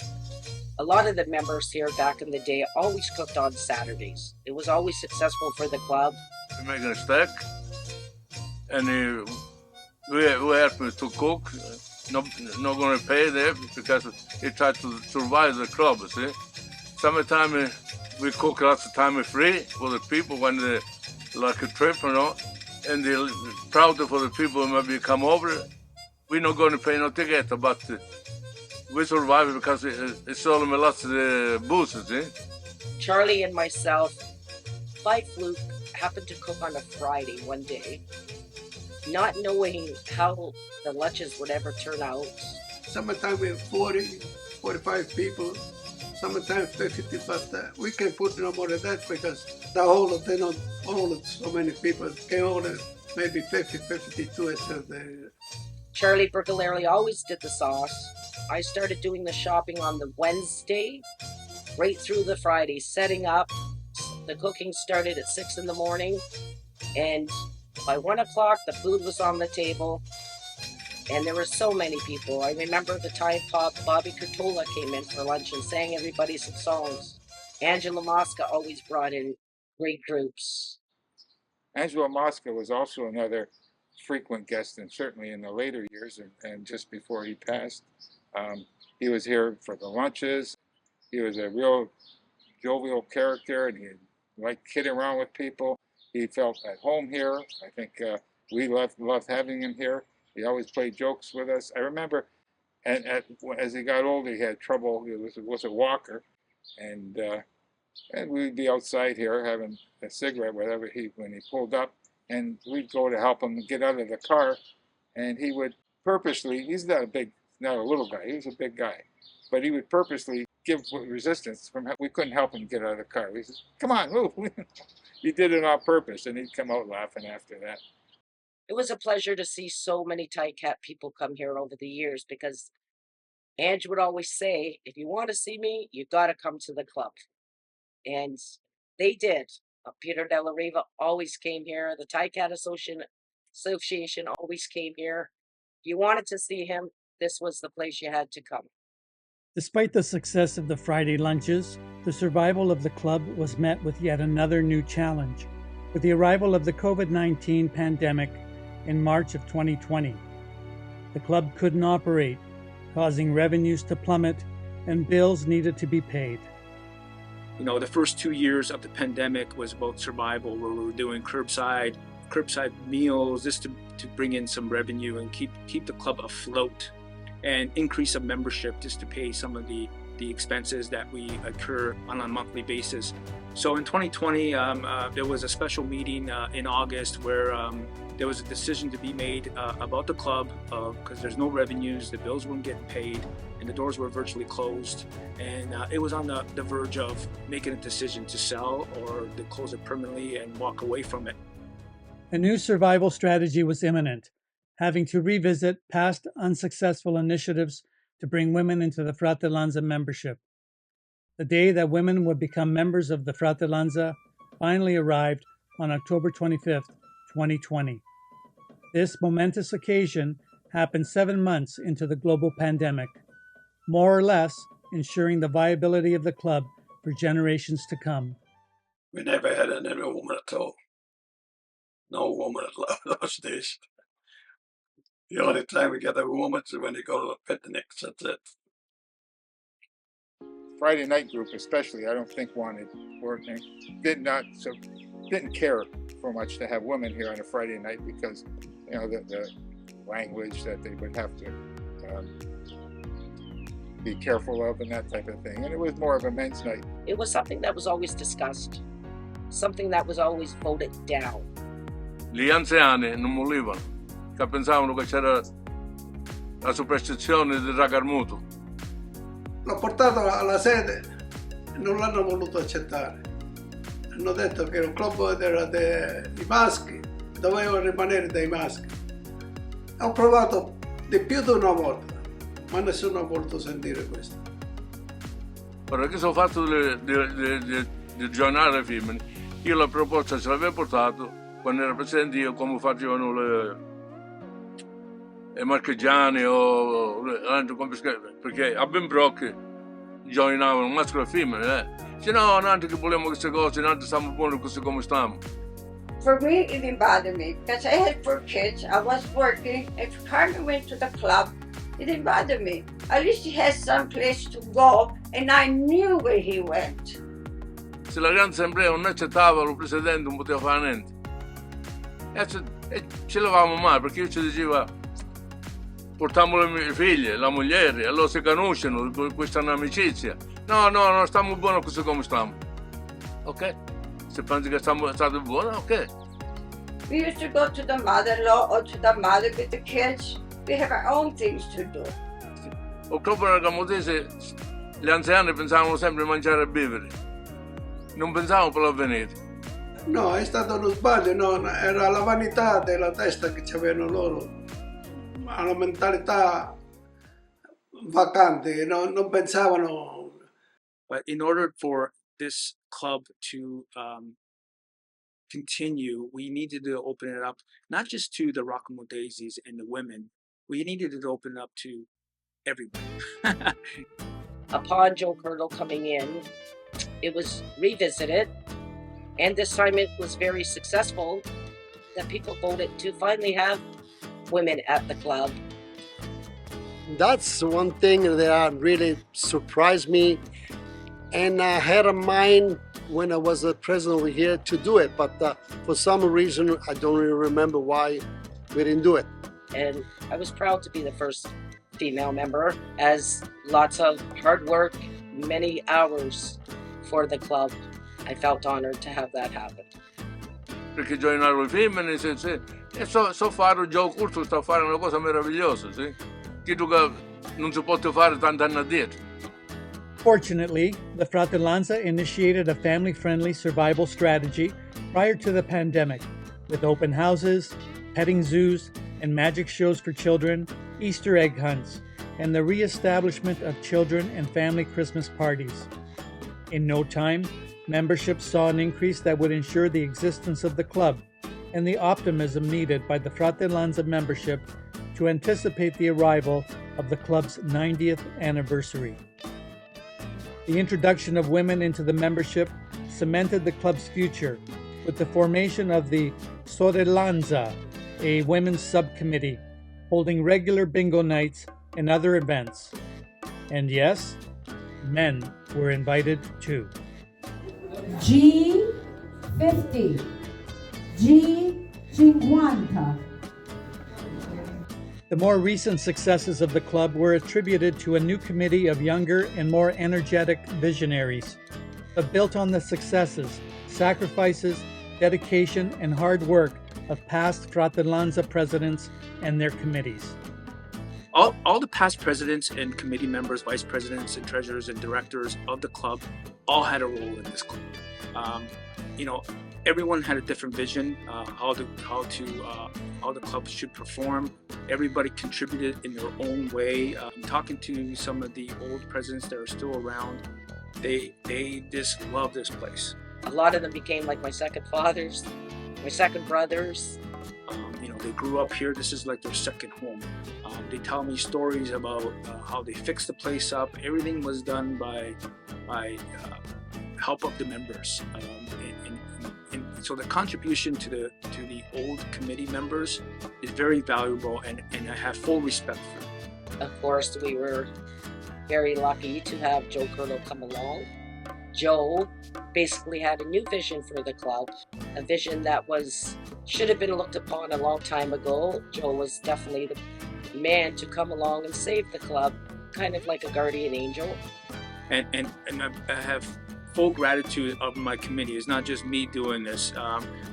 A lot of the members here back in the day always cooked on Saturdays. It was always successful for the club. We're making a steak, and we help me to cook. Not going to pay them because he tried to survive the club, see? Sometimes we cook lots of time free for the people when they like a trip, you know, and they're proud for the people who maybe come over. We're not going to pay no ticket, but we survive because it's sold me lots of booze, see? Charlie and myself, by fluke, happened to cook on a Friday one day, not knowing how the lunches would ever turn out. Sometimes we have 40, 45 people, sometimes 50, but we can put no more than that because the whole they not hold so many people. Can hold maybe 50, 52. Charlie Bergaleri always did the sauce. I started doing the shopping on the Wednesday, right through the Friday, setting up. The cooking started at 6 in the morning, and by 1 o'clock, the food was on the table, and there were so many people. I remember the time Bobby Curtola came in for lunch and sang everybody some songs. Angela Mosca always brought in great groups. Angelo Mosca was also another frequent guest, and certainly in the later years and just before he passed. He was here for the lunches. He was a real jovial character, and he liked kidding around with people. He felt at home here. I think we loved having him here. He always played jokes with us. I remember, and as he got older, he had trouble. He was a walker, and we'd be outside here having a cigarette, whatever when he pulled up, and we'd go to help him get out of the car, and he would purposely. He's not a little guy. He was a big guy, but he would purposely give resistance. We couldn't help him get out of the car. He said, "Come on, move." He did it on purpose, and he'd come out laughing after that. It was a pleasure to see so many Tight Cat people come here over the years because Ange would always say, if you want to see me, you got to come to the club. And they did. Peter Della Riva always came here. The Tight Cat Association always came here. If you wanted to see him, this was the place you had to come. Despite the success of the Friday lunches, the survival of the club was met with yet another new challenge. With the arrival of the COVID-19 pandemic in March of 2020, the club couldn't operate, causing revenues to plummet and bills needed to be paid. You know, the first 2 years of the pandemic was about survival, where we were doing curbside meals just to bring in some revenue and keep the club afloat, and increase of membership just to pay some of the expenses that we incur on a monthly basis. So in 2020, there was a special meeting in August where there was a decision to be made about the club because there's no revenues, the bills weren't getting paid, and the doors were virtually closed. And it was on the verge of making a decision to sell or to close it permanently and walk away from it. A new survival strategy was imminent, having to revisit past unsuccessful initiatives to bring women into the Fratellanza membership. The day that women would become members of the Fratellanza finally arrived on October 25th, 2020. This momentous occasion happened 7 months into the global pandemic, more or less ensuring the viability of the club for generations to come. We never had any woman at all. No woman at those days. The only time we get a woman is when you go to the picnics, that's it. Friday night group especially, I don't think didn't care for much to have women here on a Friday night because, you know, the language that they would have to be careful of and that type of thing. And it was more of a men's night. It was something that was always discussed, something that was always voted down. Gli anziani non molivano, che pensavano che c'era la superstizione del ragarmuto. L'ho portato alla sede e non l'hanno voluto accettare. Hanno detto che il club era dei maschi, doveva rimanere dei maschi. Ho provato di più di una volta, ma nessuno ha voluto sentire questo. Ora che sono fatto del giornale alle femmine, io la proposta ce l'avevo portato quando ero presente io come facevano i marchigiani o perché a Benbrock joinavano maschio e femmina, Dice no, non che vogliamo queste cose, non stiamo buoni così come stiamo. For me, it didn't bother me because I had 4 kids. I was working. If Carmen went to the club, it didn't bother me. At least he had some place to go, and I knew where he went. Se la grande assemblea non accettava il presidente, non poteva fare niente. E ce l'avevamo male, perché io ci dicevo, portiamo le mie figlie, la moglie, allora si conoscono, questa è un'amicizia. No, stiamo buoni così come stiamo. Ok? Se pensi che stiamo stati buoni, ok. We used to go to the mother-in-law or to the mother with the kids. We have our own things to do. Al club racamutese gli anziani pensavano sempre a mangiare e bere. Non pensavano per l'avvenire. No, è stato uno sbaglio, no, era la vanità della testa che avevano loro, la mentalità vacante, non pensavano. But in order for this club to continue, we needed to open it up, not just to the Rockamudezis and the women, we needed to open it up to everybody. Upon Joe Colonel coming in, it was revisited, and this time it was very successful that people voted to finally have women at the club. That's one thing that really surprised me, and I had in mind when I was the president over here to do it, but for some reason I don't really remember why we didn't do it. And I was proud to be the first female member, as lots of hard work, many hours for the club. I felt honored to have that happen. Perché joinare le femmine, e so fare già occulto, sta a fare una cosa meravigliosa, sì? Che non si può fare tanti anni addietro. Fortunately, the Fratellanza initiated a family-friendly survival strategy prior to the pandemic, with open houses, petting zoos, and magic shows for children, Easter egg hunts, and the re-establishment of children and family Christmas parties. In no time, membership saw an increase that would ensure the existence of the club and the optimism needed by the Fratellanza membership to anticipate the arrival of the club's 90th anniversary. The introduction of women into the membership cemented the club's future with the formation of the Fratellanza, a women's subcommittee, holding regular bingo nights and other events. And yes, men were invited too. G50, G50. The more recent successes of the club were attributed to a new committee of younger and more energetic visionaries, but built on the successes, sacrifices, dedication, and hard work of past Fratellanza presidents and their committees. All the past presidents and committee members, vice presidents and treasurers and directors of the club all had a role in this club. Everyone had a different vision, how the club should perform. Everybody contributed in their own way. Talking to some of the old presidents that are still around, they just love this place. A lot of them became like my second fathers, my second brothers. They grew up here. This is like their second home. They tell me stories about how they fixed the place up. Everything was done by help of the members. And so the contribution to the old committee members is very valuable, and I have full respect for it. Of course, we were very lucky to have Joe Colonel come along. Joe basically had a new vision for the club, a vision that should have been looked upon a long time ago. Joe was definitely the man to come along and save the club, kind of like a guardian angel. And I have full gratitude of my committee. It's not just me doing this.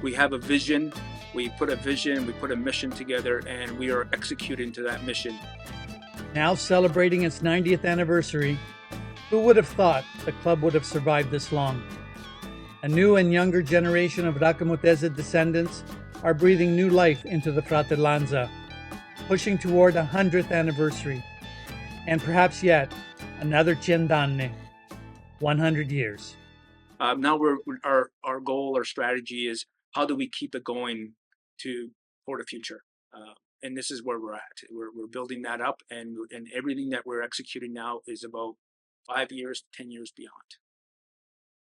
We have a vision, we put a mission together, and we are executing to that mission. Now celebrating its 90th anniversary, who would have thought the club would have survived this long? A new and younger generation of Racamutese descendants are breathing new life into the Fratellanza, pushing toward a 100th anniversary, and perhaps yet another Cent'anni, 100 years. Now our goal, our strategy is how do we keep it going for the future? And this is where we're at. We're building that up, and everything that we're executing now is about 5 years, 10 years beyond.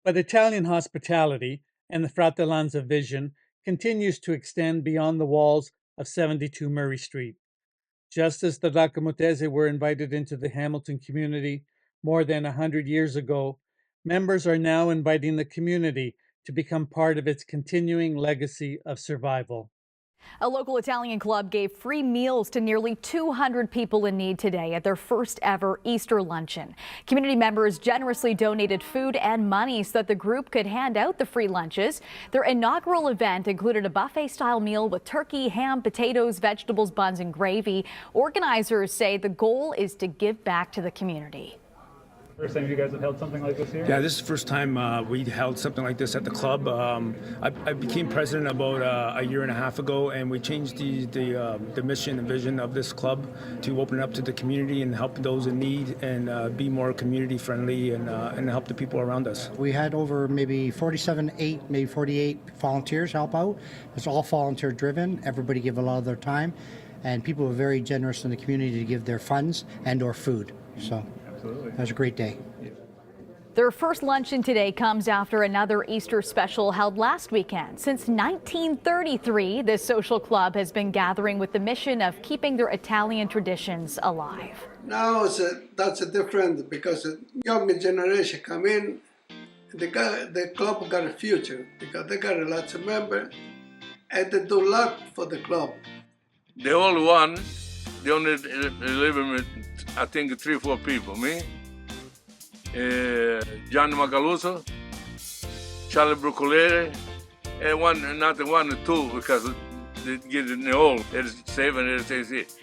But Italian hospitality and the Fratellanza vision continues to extend beyond the walls of 72 Murray Street. Just as the Racamutese were invited into the Hamilton community more than 100 years ago, members are now inviting the community to become part of its continuing legacy of survival. A local Italian club gave free meals to nearly 200 people in need today at their first ever Easter luncheon. Community members generously donated food and money so that the group could hand out the free lunches. Their inaugural event included a buffet-style meal with turkey, ham, potatoes, vegetables, buns, and gravy. Organizers say the goal is to give back to the community. First time you guys have held something like this here? Yeah, this is the first time we held something like this at the club. I became president about a year and a half ago, and we changed the mission and vision of this club to open it up to the community and help those in need and be more community friendly and help the people around us. We had over maybe 48 volunteers help out. It's all volunteer driven. Everybody give a lot of their time, and people were very generous in the community to give their funds and or food. So. Absolutely. That was a great day. Their first luncheon today comes after another Easter special held last weekend. Since 1933, this social club has been gathering with the mission of keeping their Italian traditions alive. Now that's different because the younger generation come in, the club got a future because they got a lot of members and they do a lot for the club. The old one, they only live with, I think, 3 or 4 people. Me, Gianni Macaluso, Charlie Brucolere, and not one or two because they get old. There's 7, there's 8.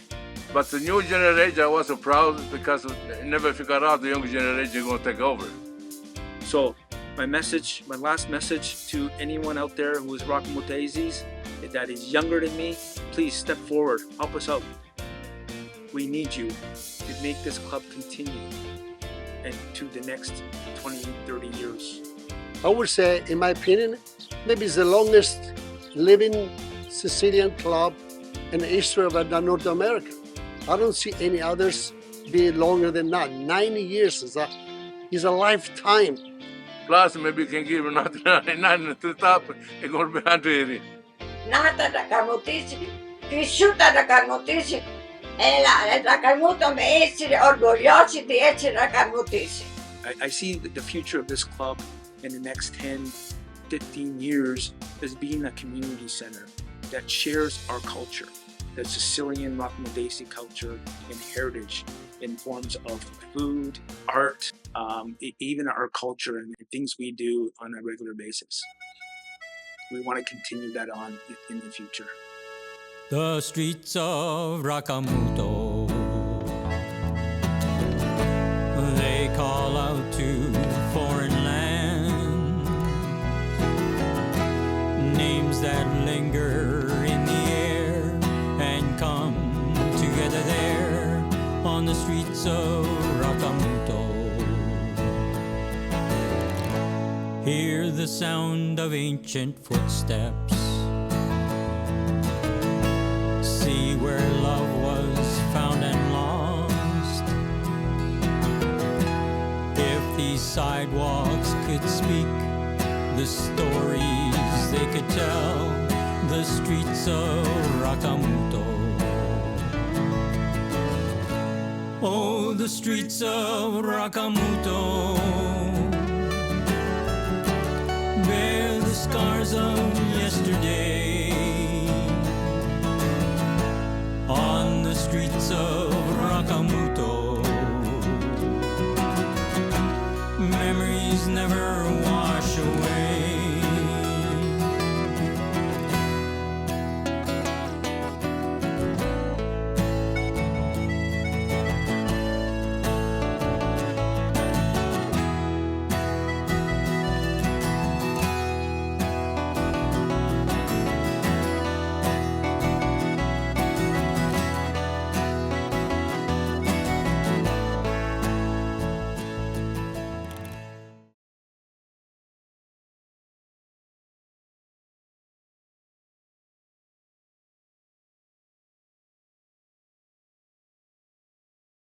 But the new generation, I was so proud because I never figured out the younger generation going to take over. So my last message to anyone out there who is Racamutese that is younger than me, please step forward, help us out. We need you to make this club continue and to the next 20, 30 years. I would say, in my opinion, maybe it's the longest living Sicilian club in the history of North America. I don't see any others be longer than that. 90 years is a lifetime. Plus, maybe you can give another 99 to the top and go behind the Nata da Racamutese, vissuta da Racamutese, e Raccamuto deve essere orgogliosi di essere Racamutese. I see the future of this club in the next 10, 15 years as being a community center that shares our culture, the Sicilian Racamutese culture and heritage in forms of food, art, even our culture and things we do on a regular basis. We want to continue that on in the future. The streets of Raccamuto, they call out to foreign lands, names that linger in the air and come together there on the streets of Raccamuto. Hear the sound of ancient footsteps, see where love was found and lost. If these sidewalks could speak the stories they could tell, the streets of Raccamuto. Oh, the streets of Raccamuto bear the scars of yesterday. On the streets of Raccamuto,